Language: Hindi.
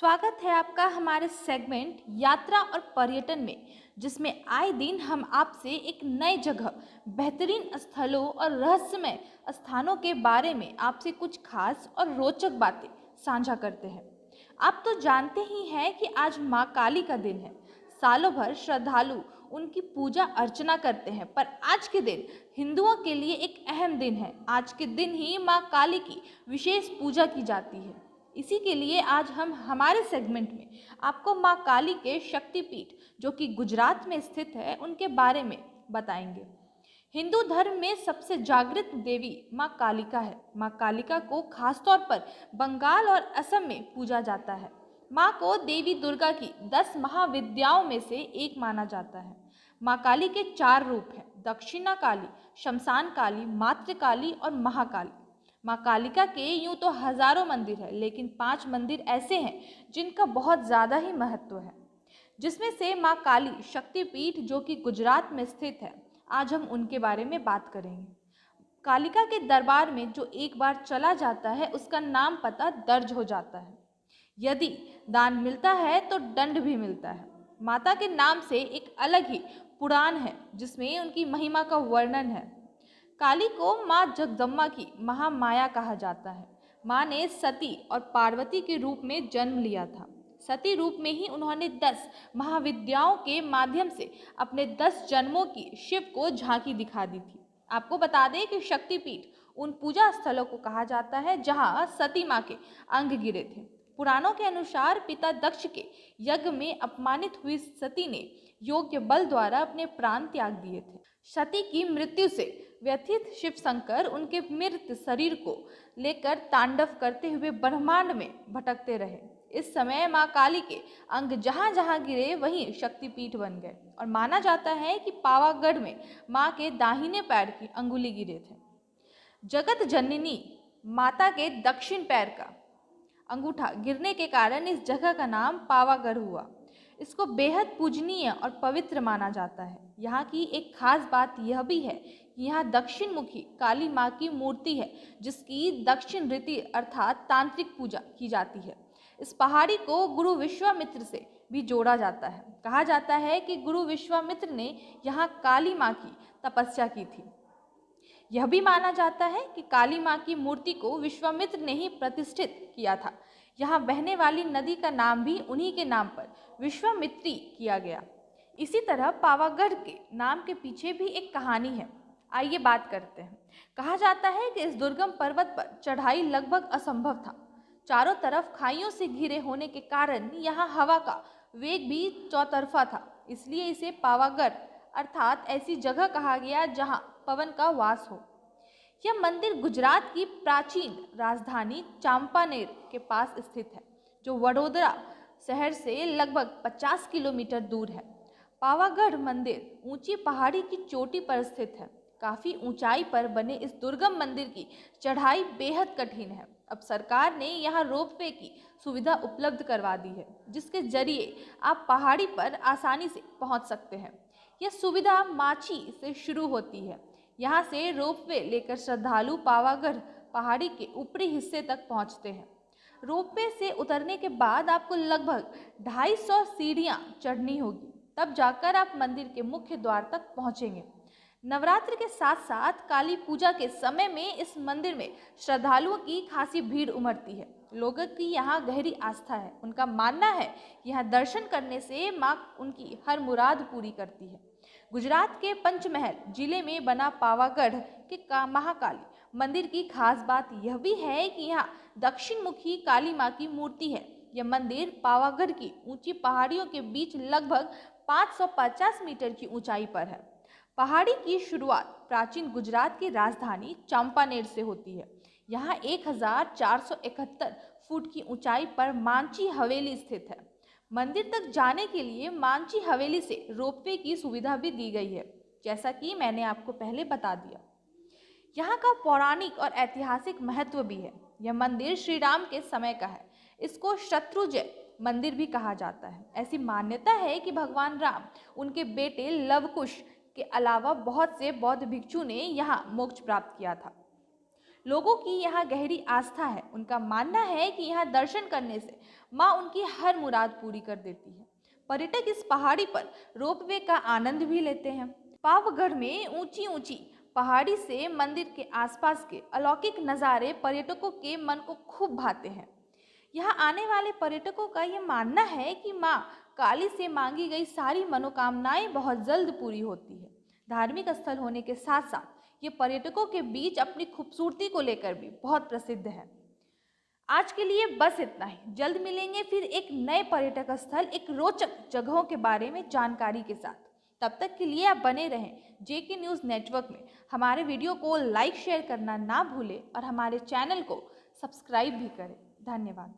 स्वागत है आपका हमारे सेगमेंट यात्रा और पर्यटन में, जिसमें आए दिन हम आपसे एक नए जगह, बेहतरीन स्थलों और रहस्यमय स्थानों के बारे में आपसे कुछ खास और रोचक बातें साझा करते हैं। आप तो जानते ही हैं कि आज माँ काली का दिन है। सालों भर श्रद्धालु उनकी पूजा अर्चना करते हैं, पर आज के दिन हिंदुओं के लिए एक अहम दिन है। आज के दिन ही माँ काली की विशेष पूजा की जाती है। इसी के लिए आज हम हमारे सेगमेंट में आपको माँ काली के शक्तिपीठ, जो कि गुजरात में स्थित है, उनके बारे में बताएंगे। हिंदू धर्म में सबसे जागृत देवी माँ कालिका है। माँ कालिका को खासतौर पर बंगाल और असम में पूजा जाता है। माँ को देवी दुर्गा की 10 महाविद्याओं में से एक माना जाता है। माँ काली के 4 रूप हैं: दक्षिणा काली, शमशान काली, मातृ काली और महाकाली। माँ कालिका के यूं तो हजारों मंदिर है, लेकिन 5 मंदिर ऐसे हैं जिनका बहुत ज़्यादा ही महत्व है, जिसमें से माँ काली शक्तिपीठ, जो कि गुजरात में स्थित है, आज हम उनके बारे में बात करेंगे। कालिका के दरबार में जो एक बार चला जाता है, उसका नाम पता दर्ज हो जाता है। यदि दान मिलता है तो दंड भी मिलता है। माता के नाम से एक अलग ही पुराण है, जिसमें उनकी महिमा का वर्णन है। काली को माँ जगदम्बा की महामाया कहा जाता है। माँ ने सती और पार्वती के रूप में जन्म लिया था। सती रूप में ही उन्होंने 10 महाविद्याओं के माध्यम से अपने 10 जन्मों की शिव को झांकी दिखा दी थी। आपको बता दें कि शक्तिपीठ उन पूजा स्थलों को कहा जाता है जहाँ सती माँ के अंग गिरे थे। पुराणों के अनुसार पिता दक्ष के यज्ञ में अपमानित हुई सती ने योग्य बल द्वारा अपने प्राण त्याग दिए थे। सती की मृत्यु से व्यथित शिव शंकर उनके मृत शरीर को लेकर तांडव करते हुए ब्रह्मांड में भटकते रहे। इस समय माँ काली के अंग जहाँ जहाँ गिरे वहीं शक्तिपीठ बन गए, और माना जाता है कि पावागढ़ में माँ के दाहिने पैर की अंगुली गिरे थे। जगत जननी माता के दक्षिण पैर का अंगूठा गिरने के कारण इस जगह का नाम पावागढ़ हुआ। इसको बेहद पूजनीय और पवित्र माना जाता है। यहाँ की एक खास बात यह भी है कि यहाँ दक्षिण मुखी काली माँ की मूर्ति है, जिसकी दक्षिण रीति अर्थात तांत्रिक पूजा की जाती है। इस पहाड़ी को गुरु विश्वामित्र से भी जोड़ा जाता है। कहा जाता है कि गुरु विश्वामित्र ने यहाँ काली माँ की तपस्या की थी। यह भी माना जाता है कि काली माँ की मूर्ति को विश्वामित्र ने ही प्रतिष्ठित किया था। यहाँ बहने वाली नदी का नाम भी उन्हीं के नाम पर विश्वामित्री किया गया। इसी तरह पावागढ़ के नाम के पीछे भी एक कहानी है। आइए बात करते हैं। कहा जाता है कि इस दुर्गम पर्वत पर चढ़ाई लगभग असंभव था। चारों तरफ खाइयों से घिरे होने के कारण यहाँ हवा का वेग भी चौतरफा था। इसलिए इसे पावागढ़ अर्थात ऐसी जगह कहा गया जहाँ पवन का वास हो। यह मंदिर गुजरात की प्राचीन राजधानी चांपानेर के पास स्थित है, जो वडोदरा शहर से लगभग 50 किलोमीटर दूर है। पावागढ़ मंदिर ऊंची पहाड़ी की चोटी पर स्थित है। काफ़ी ऊंचाई पर बने इस दुर्गम मंदिर की चढ़ाई बेहद कठिन है। अब सरकार ने यहाँ रोपवे की सुविधा उपलब्ध करवा दी है, जिसके जरिए आप पहाड़ी पर आसानी से पहुँच सकते हैं। यह सुविधा माची से शुरू होती है। यहाँ से रोपवे लेकर श्रद्धालु पावागढ़ पहाड़ी के ऊपरी हिस्से तक पहुँचते हैं। रोपवे से उतरने के बाद आपको लगभग 250 सीढ़ियाँ चढ़नी होगी, तब जाकर आप मंदिर के मुख्य द्वार तक पहुँचेंगे। नवरात्र के साथ साथ काली पूजा के समय में इस मंदिर में श्रद्धालुओं की खासी भीड़ उमड़ती है। लोगों की यहाँ गहरी आस्था है। उनका मानना है कि यहाँ दर्शन करने से माँ उनकी हर मुराद पूरी करती है। गुजरात के पंचमहल जिले में बना पावागढ़ के महाकाली मंदिर की खास बात यह भी है कि यहाँ दक्षिण मुखी काली माँ की मूर्ति है। यह मंदिर पावागढ़ की ऊंची पहाड़ियों के बीच लगभग 550 मीटर की ऊंचाई पर है। पहाड़ी की शुरुआत प्राचीन गुजरात की राजधानी चंपानेर से होती है। यहाँ 1471 फुट की ऊंचाई पर मांची हवेली स्थित है। मंदिर तक जाने के लिए मांची हवेली से रोपवे की सुविधा भी दी गई है, जैसा कि मैंने आपको पहले बता दिया। यहाँ का पौराणिक और ऐतिहासिक महत्व भी है। यह मंदिर श्री राम के समय का है। इसको शत्रुंजय मंदिर भी कहा जाता है। ऐसी मान्यता है कि भगवान राम, उनके बेटे लवकुश के अलावा बहुत से बौद्ध भिक्षु ने यहाँ मोक्ष प्राप्त किया था। लोगों की यहाँ गहरी आस्था है। उनका मानना है कि यहाँ दर्शन करने से माँ उनकी हर मुराद पूरी कर देती है। पर्यटक इस पहाड़ी पर रोपवे का आनंद भी लेते हैं। पावगढ़ में ऊंची ऊंची पहाड़ी से मंदिर के आसपास के अलौकिक नज़ारे पर्यटकों के मन को खूब भाते हैं। यहाँ आने वाले पर्यटकों का ये मानना है कि माँ काली से मांगी गई सारी मनोकामनाएं बहुत जल्द पूरी होती है। धार्मिक स्थल होने के साथ साथ ये पर्यटकों के बीच अपनी खूबसूरती को लेकर भी बहुत प्रसिद्ध है। आज के लिए बस इतना ही। जल्द मिलेंगे फिर एक नए पर्यटक स्थल, एक रोचक जगहों के बारे में जानकारी के साथ। तब तक के लिए आप बने रहें जेके न्यूज़ नेटवर्क में। हमारे वीडियो को लाइक शेयर करना ना भूलें और हमारे चैनल को सब्सक्राइब भी करें। धन्यवाद।